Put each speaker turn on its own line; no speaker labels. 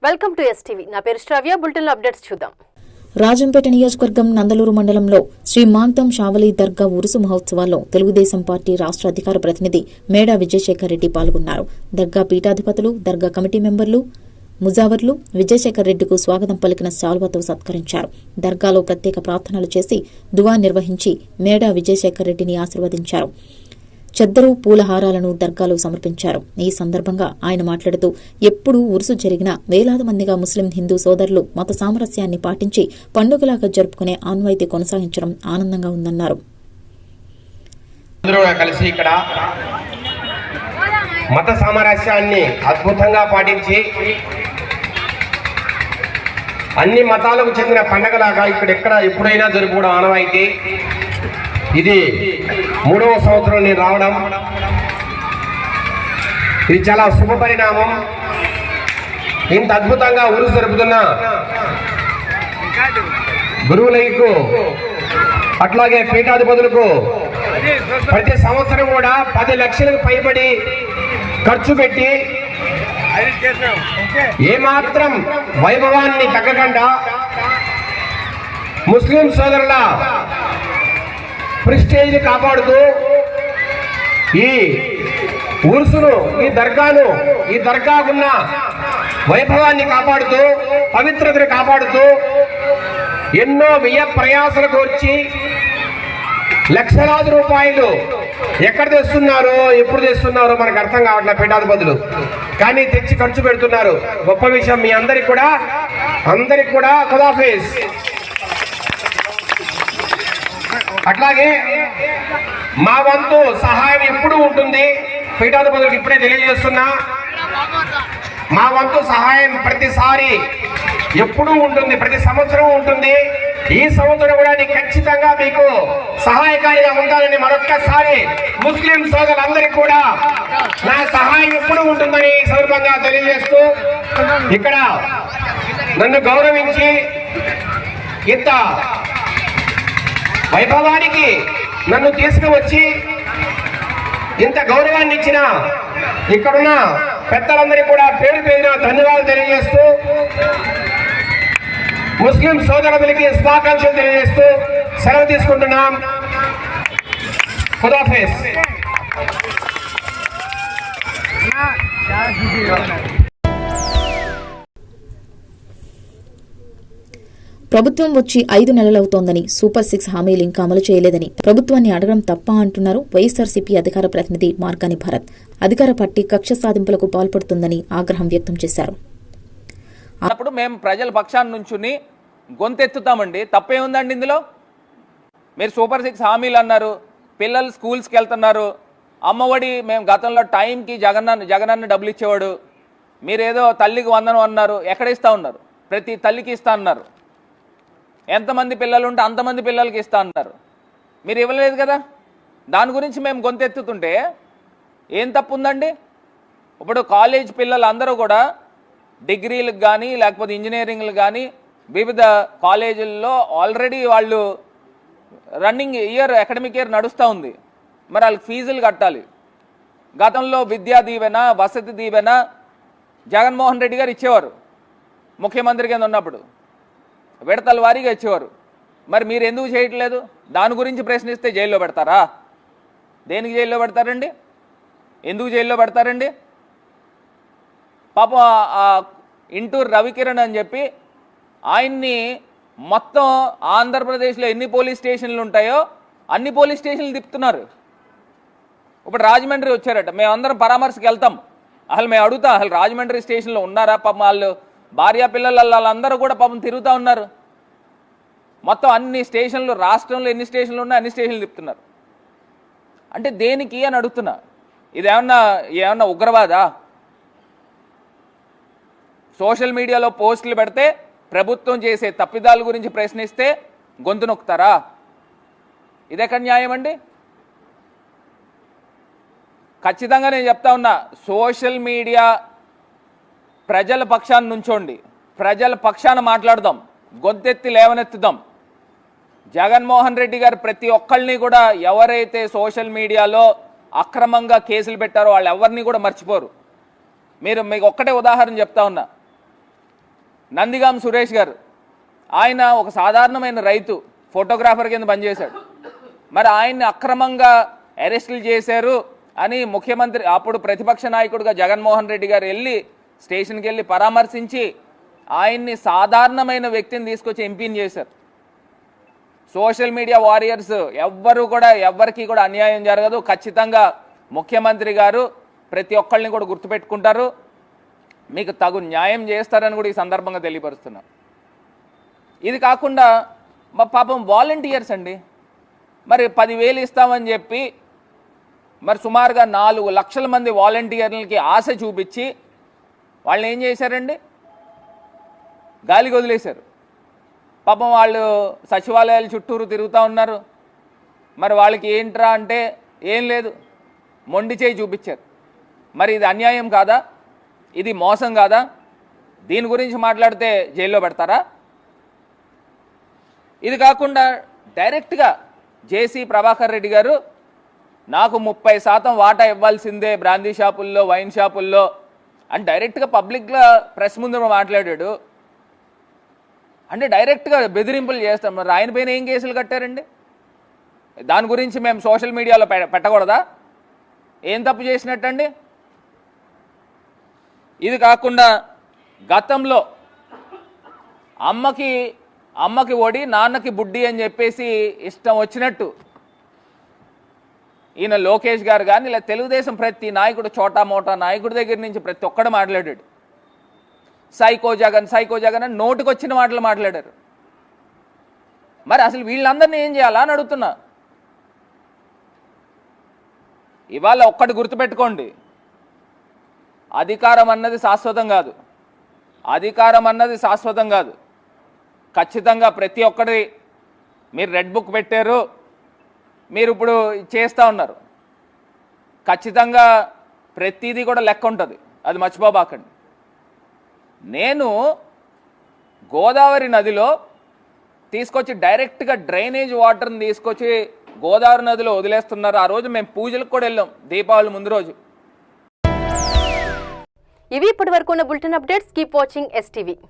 Welcome to STV. నా పేరు శ్రావ్య. Bulletin updates చూద్దాం.
రాజంపేట నియోజకవర్గం నందలూరు మండలంలో శ్రీ మాంతం షావలి దర్గా ఉరుసు మహోత్సవాల్లో తెలుగుదేశం పార్టీ రాష్ట్ర అధికార ప్రతినిధి మేడా విజయశేఖర్ రెడ్డి పాల్గొన్నారు. దర్గా పీఠాధిపతులు, దర్గా కమిటీ మెంబర్లు, ముజావర్లు విజయశేఖర్ రెడ్డికు స్వాగతం పలికిన శాల్వాతో సత్కరించారు. దర్గాలో ప్రత్యేక ప్రార్థనలు చేసి దువా నిర్వహించి మేడా విజయశేఖర్ రెడ్డిని ఆశీర్వదించారు. చెద్దరు, పూలహారాలను దర్గాలో సమర్పించారు. ఈ సందర్భంగా ఆయన మాట్లాడుతూ ఎప్పుడూ ఉరుసు జరిగినా వేలాది మందిగా ముస్లిం హిందూ సోదరులు మత సామరస్యాన్ని పాటించి పండుగలాగా జరుపుకునే ఆన్వాయితీ కొనసాగించడం ఆనందంగా ఉందన్నారు.
కలిసి ఇక్కడ మత సామరస్యాన్ని అద్భుతంగా పాటించి అన్ని మతాలకు చెందిన పండగలాగా ఇక్కడ ఎప్పుడైనా జరుపుకోవడం ఆనవాయితీ. ఇది 3వ సంవత్సరం నేను రావడం, ఇది చాలా శుభ పరిణామం. ఇంత అద్భుతంగా ఉరుసు జరుపుతున్న గురువులకు అట్లాగే పీఠాధిపతులకు ప్రతి సంవత్సరం కూడా 10 లక్షలకు పైబడి ఖర్చు పెట్టి ఏమాత్రం వైభవాన్ని తగ్గకుండా ముస్లిం సోదరుల ప్రెస్టేజ్ కాపాడుతూ ఈ ఉరుసును, ఈ దర్గాకున్న వైభవాన్ని కాపాడుతూ, పవిత్రతను కాపాడుతూ ఎన్నో వ్యయ ప్రయాసలు కోర్చి లక్షలాది రూపాయలు ఎక్కడ తెస్తున్నారో, ఎప్పుడు తెస్తున్నారో మనకు అర్థం కావట్లేదు పీఠాధిపతులు, కానీ తెచ్చి ఖర్చు పెడుతున్నారు. గొప్ప విషయం. మీ అందరికి కూడా ఖుదాఫీజ్. అట్లాగే మా వంతు సహాయం ఎప్పుడు ఉంటుంది. పీఠాధిపతులకు ఇప్పుడే తెలియజేస్తున్నా, మా వంతు సహాయం ప్రతిసారి ఎప్పుడూ ఉంటుంది, ప్రతి సంవత్సరం ఉంటుంది. ఈ సంవత్సరం కూడా ఖచ్చితంగా మీకు సహాయకారిగా ఉండాలని మరొక్కసారి ముస్లిం సోదరులందరికీ కూడా నా సహాయం ఎప్పుడు ఉంటుందని సందర్భంగా తెలియజేస్తూ, ఇక్కడ నన్ను గౌరవించి ఇంత వైభవానికి నన్ను తీసుకువచ్చి ఇంత గౌరవాన్ని ఇచ్చిన ఇక్కడున్న పెద్దలందరికీ కూడా పేరు పేరున ధన్యవాదాలు తెలియజేస్తూ, ముస్లిం సోదరులకి శుభాకాంక్షలు తెలియజేస్తూ సెలవు తీసుకుంటున్నాం. ఖుదాఫీజ్.
ప్రభుత్వం వచ్చి 5 నెలలవుతోందని, సూపర్ 6 హామీలు ఇంకా అమలు చేయలేదని ప్రభుత్వాన్ని అడగడం తప్ప అంటున్నారు వైఎస్ఆర్సీపీ అధికార ప్రతినిధి మార్గాని భరత్. అధికార పార్టీ కక్ష సాధింపులకు పాల్పడుతుందని ఆగ్రహం వ్యక్తం చేశారు.
అప్పుడు మేము ప్రజల పక్షాన్ని నుంచుని గొంతెత్తుతామండి. తప్పేముందండి ఇందులో? మీరు సూపర్ 6 హామీలు అన్నారు, పిల్లలు స్కూల్స్కి వెళ్తున్నారు, అమ్మఒడి మేము గతంలో టైంకి జగనన్న డబ్బులు ఇచ్చేవాడు, మీరేదో తల్లికి వందనం అన్నారు, ఎక్కడ ఇస్తా ఉన్నారు? ప్రతి తల్లికి ఇస్తా అన్నారు. ఎంతమంది పిల్లలు ఉంటే అంతమంది పిల్లలకి ఇస్తా అన్నారు, మీరు ఇవ్వలేదు కదా. దాని గురించి మేము గొంతెత్తుతుంటే ఏం తప్పు ఉందండి? ఇప్పుడు కాలేజ్ పిల్లలు అందరూ కూడా డిగ్రీలకు కానీ లేకపోతే ఇంజనీరింగ్లు కానీ వివిధ కాలేజీల్లో ఆల్రెడీ వాళ్ళు రన్నింగ్ అకాడమిక్ ఇయర్ నడుస్తూ ఉంది. మరి వాళ్ళకి ఫీజులు కట్టాలి. గతంలో విద్యా దీవెన, వసతి దీవెన జగన్మోహన్ రెడ్డి గారు ఇచ్చేవారు ముఖ్యమంత్రి కింద ఉన్నప్పుడు, విడతల వారీగా ఇచ్చేవారు. మరి మీరు ఎందుకు చేయట్లేదు? దాని గురించి ప్రశ్నిస్తే జైల్లో పెడతారా? దేనికి జైల్లో పెడతారండి? ఎందుకు జైల్లో పెడతారండి? పాపం ఇంటూరు రవికిరణ్ అని చెప్పి ఆయన్ని మొత్తం ఆంధ్రప్రదేశ్లో ఎన్ని పోలీస్ స్టేషన్లు ఉంటాయో అన్ని పోలీస్ స్టేషన్లు తిప్పుతున్నారు. ఇప్పుడు రాజమండ్రి వచ్చారట, మేమందరం పరామర్శకు వెళ్తాం. అసలు మేము అడుగుతాం, అసలు రాజమండ్రి స్టేషన్లో ఉన్నారా? పాపం వాళ్ళు భార్యా పిల్లలు వాళ్ళందరూ కూడా పాపం తిరుగుతూ ఉన్నారు. మొత్తం అన్ని స్టేషన్లు, రాష్ట్రంలో ఎన్ని స్టేషన్లు ఉన్నాయో అన్ని స్టేషన్లు తిప్పుతున్నారు. అంటే దేనికి అని అడుగుతున్నా. ఇది ఏమన్నా ఉగ్రవాదా? సోషల్ మీడియాలో పోస్టులు పెడితే ప్రభుత్వం చేసే తప్పిదాల గురించి ప్రశ్నిస్తే గొంతు నొక్కుతారా? ఇదెక్కడ న్యాయం అండి? ఖచ్చితంగా నేను చెప్తా ఉన్నా, సోషల్ మీడియా ప్రజల పక్షాన్ని నుంచోండి, ప్రజల పక్షాన మాట్లాడదాం, గొంతెత్తి లేవనెత్తుదాం. జగన్మోహన్ రెడ్డి గారు ప్రతి ఒక్కళ్ళని కూడా ఎవరైతే సోషల్ మీడియాలో అక్రమంగా కేసులు పెట్టారో వాళ్ళు ఎవరిని కూడా మర్చిపోరు. మీకు ఒక్కటే ఉదాహరణ చెప్తా ఉన్నా. నందిగాం సురేష్ గారు, ఆయన ఒక సాధారణమైన రైతు, ఫోటోగ్రాఫర్ కింద పనిచేశాడు. మరి ఆయన్ని అక్రమంగా అరెస్టులు చేశారు అని ముఖ్యమంత్రి, అప్పుడు ప్రతిపక్ష నాయకుడిగా జగన్మోహన్ రెడ్డి గారు వెళ్ళి స్టేషన్కి వెళ్ళి పరామర్శించి ఆయన్ని సాధారణమైన వ్యక్తిని తీసుకొచ్చి ఎంపీని చేశారు. సోషల్ మీడియా వారియర్స్ ఎవ్వరికి కూడా అన్యాయం జరగదు. ఖచ్చితంగా ముఖ్యమంత్రి గారు ప్రతి ఒక్కళ్ళని కూడా గుర్తుపెట్టుకుంటారు, మీకు తగు న్యాయం చేస్తారని కూడా ఈ సందర్భంగా తెలియపరుస్తున్నాం. ఇది కాకుండా మా పాపం వాలంటీర్స్ అండి, మరి 10,000 ఇస్తామని చెప్పి మరి సుమారుగా 4 లక్షల మంది వాలంటీర్లకి ఆశ చూపించి వాళ్ళని ఏం చేశారండి, గాలికి వదిలేశారు. పాపం వాళ్ళు సచివాలయాల చుట్టూరు తిరుగుతూ ఉన్నారు. మరి వాళ్ళకి ఏంట్రా అంటే ఏం లేదు, మొండి చేయి చూపించారు. మరి ఇది అన్యాయం కాదా? ఇది మోసం కాదా? దీని గురించి మాట్లాడితే జైల్లో పెడతారా? ఇది కాకుండా డైరెక్ట్గా జేసీ ప్రభాకర్ రెడ్డి గారు నాకు 30% వాటా ఇవ్వాల్సిందే బ్రాందీ షాపుల్లో, వైన్ షాపుల్లో అని డైరెక్ట్గా పబ్లిక్గా ప్రెస్ ముందు మాట్లాడాడు. అంటే డైరెక్ట్గా బెదిరింపులు చేస్తాం. మరి ఆయన పైన ఏం కేసులు కట్టారండి? దాని గురించి మేము సోషల్ మీడియాలో పెట్టకూడదా? ఏం తప్పు చేసినట్టండి? ఇది కాకుండా గతంలో అమ్మకి ఒడి నాన్నకి బుడ్డి అని చెప్పేసి ఇష్టం వచ్చినట్టు ఈయన లోకేష్ గారు కానీ ఇలా తెలుగుదేశం ప్రతి నాయకుడు, చోటా మోటా నాయకుడి దగ్గర నుంచి ప్రతి ఒక్కడు మాట్లాడాడు. సైకో జగన్ అని నోటికొచ్చిన మాటలు మాట్లాడారు. మరి అసలు వీళ్ళందరినీ ఏం చేయాలా అని అడుగుతున్నా. ఇవాళ ఒక్కటి గుర్తుపెట్టుకోండి, అధికారం అన్నది శాశ్వతం కాదు. ఖచ్చితంగా ప్రతి ఒక్కటి మీరు రెడ్ బుక్ పెట్టారు, మీరు ఇప్పుడు చేస్తూ ఉన్నారు. ఖచ్చితంగా ప్రతిదీ కూడా లెక్క ఉంటుంది, అది మర్చిపోబాకండి. నేను గోదావరి నదిలో తీసుకొచ్చి డైరెక్ట్గా డ్రైనేజ్ వాటర్ని తీసుకొచ్చి గోదావరి నదిలో వదిలేస్తున్నారు. ఆ రోజు మేము పూజలకు కూడా వెళ్ళాం, దీపావళి ముందు రోజు.
ఇవి ఇప్పటి వరకు ఉన్న bulletin updates. Keep watching STV.